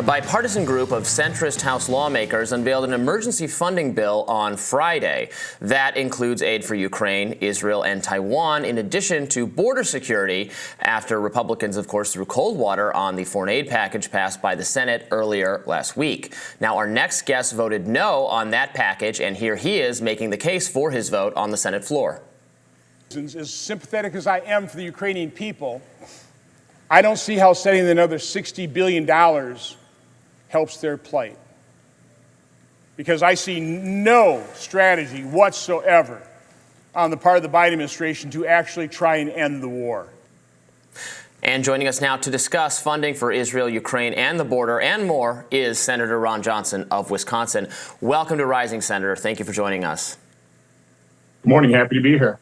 A bipartisan group of centrist House lawmakers unveiled an emergency funding bill on Friday. That includes aid for Ukraine, Israel, and Taiwan, in addition to border security, after Republicans, of course, threw cold water on the foreign aid package passed by the Senate earlier last week. Now, our next guest voted no on that package, and here he is making the case for his vote on the Senate floor. As sympathetic as I am for the Ukrainian people, I don't see how setting another $60 billion helps their plight, because I see no strategy whatsoever on the part of the Biden administration to actually try and end the war. And joining us now to discuss funding for Israel, Ukraine, and the border and more is Senator Ron Johnson of Wisconsin. Welcome to Rising, Senator. Thank you for joining us. Good morning. Happy to be here.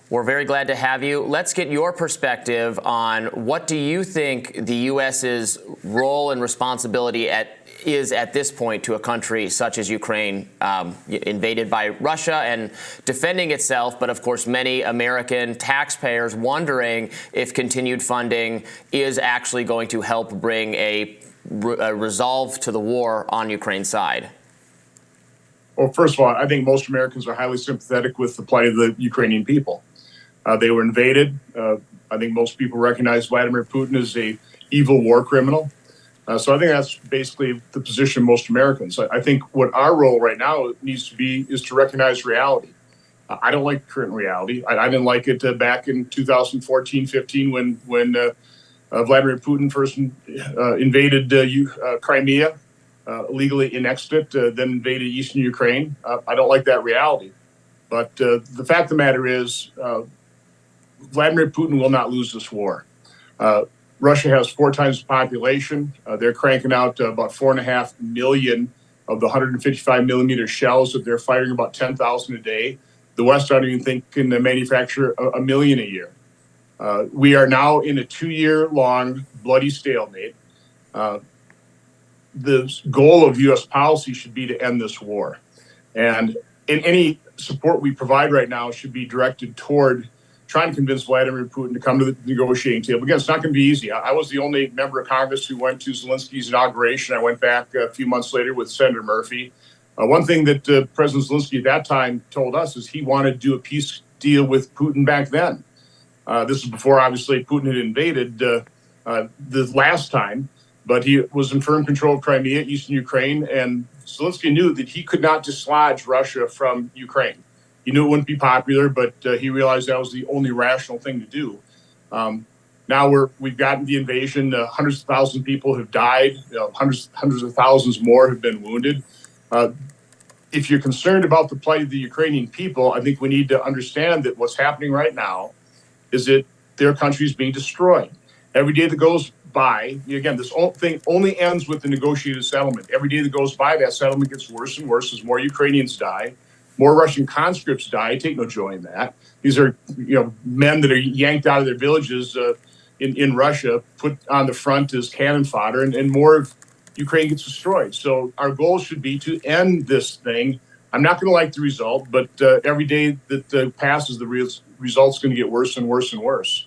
We're very glad to have you. Let's get your perspective on what do you think the U.S.'s role and responsibility is at this point to a country such as Ukraine, invaded by Russia and defending itself, but of course many American taxpayers wondering if continued funding is actually going to help bring a resolve to the war on Ukraine's side. Well, first of all, I think most Americans are highly sympathetic with the plight of the Ukrainian people. They were invaded. I think most people recognize Vladimir Putin as an evil war criminal. So I think that's basically the position of most Americans. I think what our role right now needs to be is to recognize reality. I don't like current reality. I didn't like it back in 2014-15 when Vladimir Putin first invaded Crimea, illegally annexed it, then invaded eastern Ukraine. I don't like that reality. But the fact of the matter is, Vladimir Putin will not lose this war. Russia has 4 times the population. They're cranking out about 4.5 million of the 155 millimeter shells that they're firing, about 10,000 a day. The West, I don't even think, can manufacture a million a year. We are now in a 2-year-long bloody stalemate. The goal of U.S. policy should be to end this war. And any support we provide right now should be directed toward trying to convince Vladimir Putin to come to the negotiating table. Again, it's not going to be easy. I was the only member of Congress who went to Zelensky's inauguration. I went back a few months later with Senator Murphy. One thing that President Zelensky at that time told us is he wanted to do a peace deal with Putin back then. This is before, obviously, Putin had invaded the last time, but he was in firm control of Crimea, eastern Ukraine, and Zelensky knew that he could not dislodge Russia from Ukraine. He knew it wouldn't be popular, but he realized that was the only rational thing to do. Now we've gotten the invasion. Hundreds of thousands of people have died. Hundreds of thousands more have been wounded. If you're concerned about the plight of the Ukrainian people, I think we need to understand that what's happening right now is that their country is being destroyed. Every day that goes by, again, this whole thing only ends with the negotiated settlement. Every day that goes by, that settlement gets worse and worse as more Ukrainians die. More Russian conscripts die. I take no joy in that. These are, men that are yanked out of their villages in Russia, put on the front as cannon fodder, and more of Ukraine gets destroyed. So our goal should be to end this thing. I'm not going to like the result, but every day that passes, the result's going to get worse and worse and worse.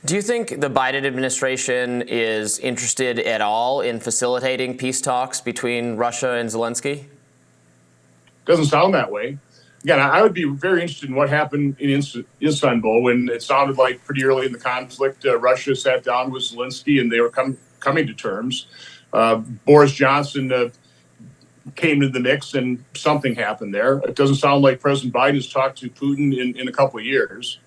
Do you think the Biden administration is interested at all in facilitating peace talks between Russia and Zelensky? Doesn't sound that way. Again, I would be very interested in what happened in Istanbul when it sounded like pretty early in the conflict, Russia sat down with Zelensky and they were coming to terms. Boris Johnson came into the mix and something happened there. It doesn't sound like President Biden has talked to Putin in a couple of years.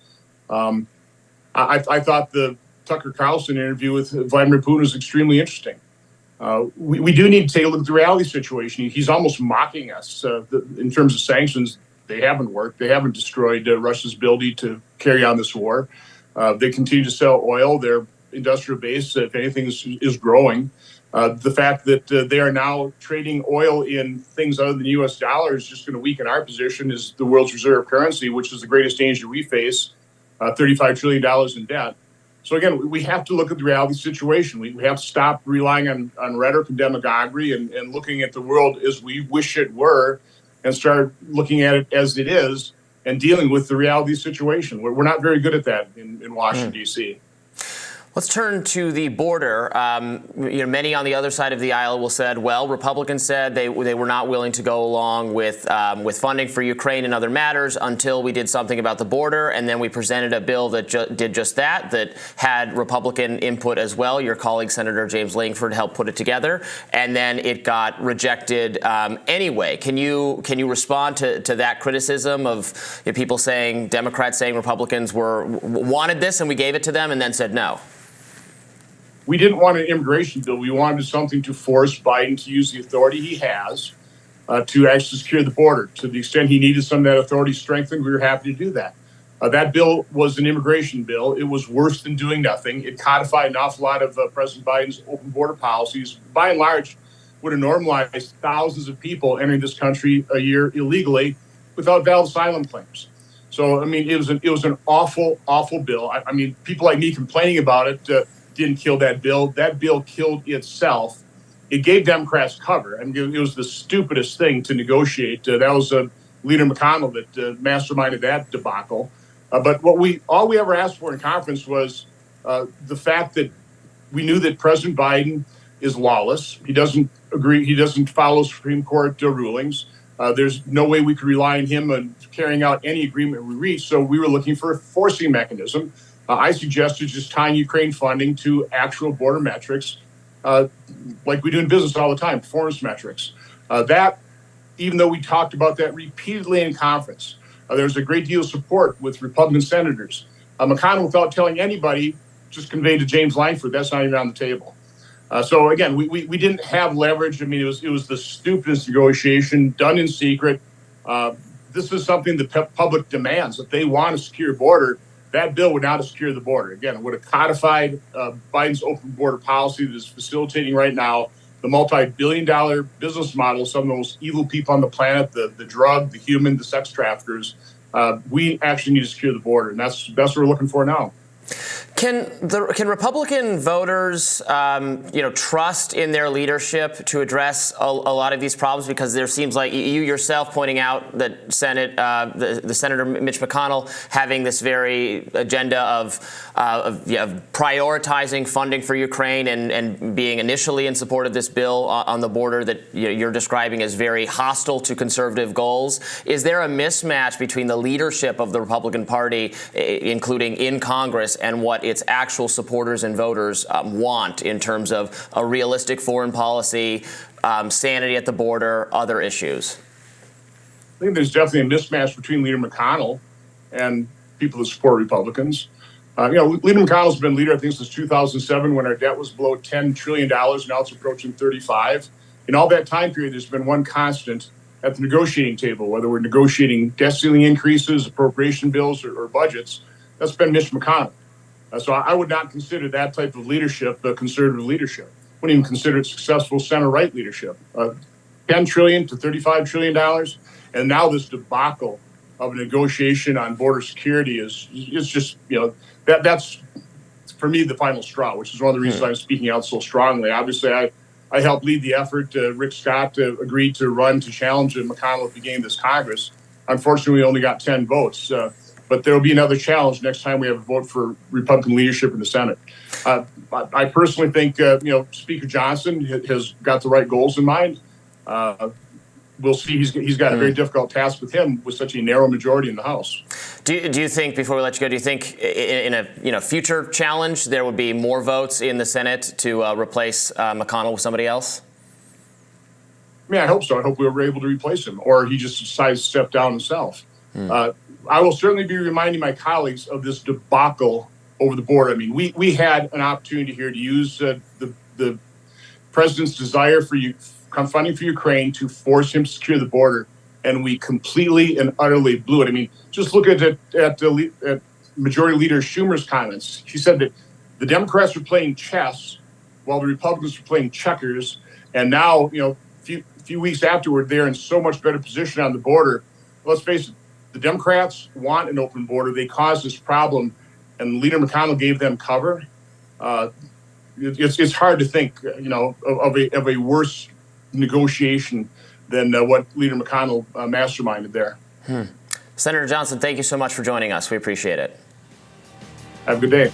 I thought the Tucker Carlson interview with Vladimir Putin was extremely interesting. We do need to take a look at the reality situation. He's almost mocking us in terms of sanctions. They haven't worked. They haven't destroyed Russia's ability to carry on this war. They continue to sell oil. Their industrial base, if anything, is growing. The fact that they are now trading oil in things other than the U.S. dollar is just going to weaken our position as the world's reserve currency, which is the greatest danger we face, $35 trillion in debt. So again, we have to look at the reality situation. We have to stop relying on rhetoric and demagoguery and looking at the world as we wish it were and start looking at it as it is and dealing with the reality situation. We're not very good at that in Washington, D.C. Let's turn to the border. Many on the other side of the aisle will said, well, Republicans said they were not willing to go along with funding for Ukraine and other matters until we did something about the border, and then we presented a bill that did just that had Republican input as well. Your colleague, Senator James Langford, helped put it together, and then it got rejected anyway. Can you respond to that criticism of people saying, Democrats saying Republicans wanted this and we gave it to them and then said no? We didn't want an immigration bill. We wanted something to force Biden to use the authority he has to actually secure the border. To the extent he needed some of that authority strengthened, we were happy to do that. That bill was an immigration bill. It was worse than doing nothing. It codified an awful lot of President Biden's open border policies. By and large, would have normalized thousands of people entering this country a year illegally without valid asylum claims. So, I mean, it was an awful, awful bill. I mean, people like me complaining about it didn't kill that bill. That bill killed itself. It gave Democrats cover. I mean, it was the stupidest thing to negotiate. That was Leader McConnell that masterminded that debacle. But all we ever asked for in conference was the fact that we knew that President Biden is lawless. He doesn't agree. He doesn't follow Supreme Court rulings. There's no way we could rely on him on carrying out any agreement we reached. So we were looking for a forcing mechanism. I suggested just tying Ukraine funding to actual border metrics, like we do in business all the time, performance metrics. That, even though we talked about that repeatedly in conference, there was a great deal of support with Republican senators. McConnell, without telling anybody, just conveyed to James Langford, that's not even on the table. So again, we didn't have leverage. I mean, it was the stupidest negotiation done in secret. This is something the public demands. If they want a secure border, that bill would not have secured the border. Again, it would have codified Biden's open border policy that is facilitating right now the multi-billion-dollar business model of some of the most evil people on the planet, the drug, the human, the sex traffickers. We actually need to secure the border, and that's what we're looking for now. Can Republican voters, trust in their leadership to address a lot of these problems? Because there seems like you yourself pointing out that the Senator Mitch McConnell having this very agenda of prioritizing funding for Ukraine and being initially in support of this bill on the border that you're describing as very hostile to conservative goals. Is there a mismatch between the leadership of the Republican Party, including in Congress, and what its actual supporters and voters want in terms of a realistic foreign policy, sanity at the border, other issues? I think there's definitely a mismatch between Leader McConnell and people that support Republicans. Leader McConnell's been leader, I think, since 2007 when our debt was below $10 trillion. Now it's approaching 35. In all that time period, there's been one constant at the negotiating table, whether we're negotiating debt ceiling increases, appropriation bills, or budgets. That's been Mitch McConnell. So I would not consider that type of leadership conservative leadership. Wouldn't even consider it successful center-right leadership. $10 trillion to $35 trillion. And now this debacle of a negotiation on border security is just, that's, for me, the final straw, which is one of the reasons I'm speaking out so strongly. Obviously, I helped lead the effort. Rick Scott agreed to run to challenge McConnell at the beginning of this Congress. Unfortunately, we only got 10 votes. But there will be another challenge next time we have a vote for Republican leadership in the Senate. I personally think, Speaker Johnson has got the right goals in mind. We'll see. He's got a very difficult task with him with such a narrow majority in the House. Do you think, before we let you go, do you think in a future challenge there would be more votes in the Senate to replace McConnell with somebody else? I mean, I hope so. I hope we were able to replace him, or he just decides to step down himself. I will certainly be reminding my colleagues of this debacle over the border. I mean, we had an opportunity here to use the president's desire for funding for Ukraine to force him to secure the border, and we completely and utterly blew it. I mean, just look at Majority Leader Schumer's comments. He said that the Democrats were playing chess while the Republicans were playing checkers, and now, a few weeks afterward, they're in so much better position on the border. Let's face it. The Democrats want an open border. They caused this problem, and Leader McConnell gave them cover. It's hard to think, of a worse negotiation than what Leader McConnell masterminded there. Senator Johnson, thank you so much for joining us. We appreciate it. Have a good day.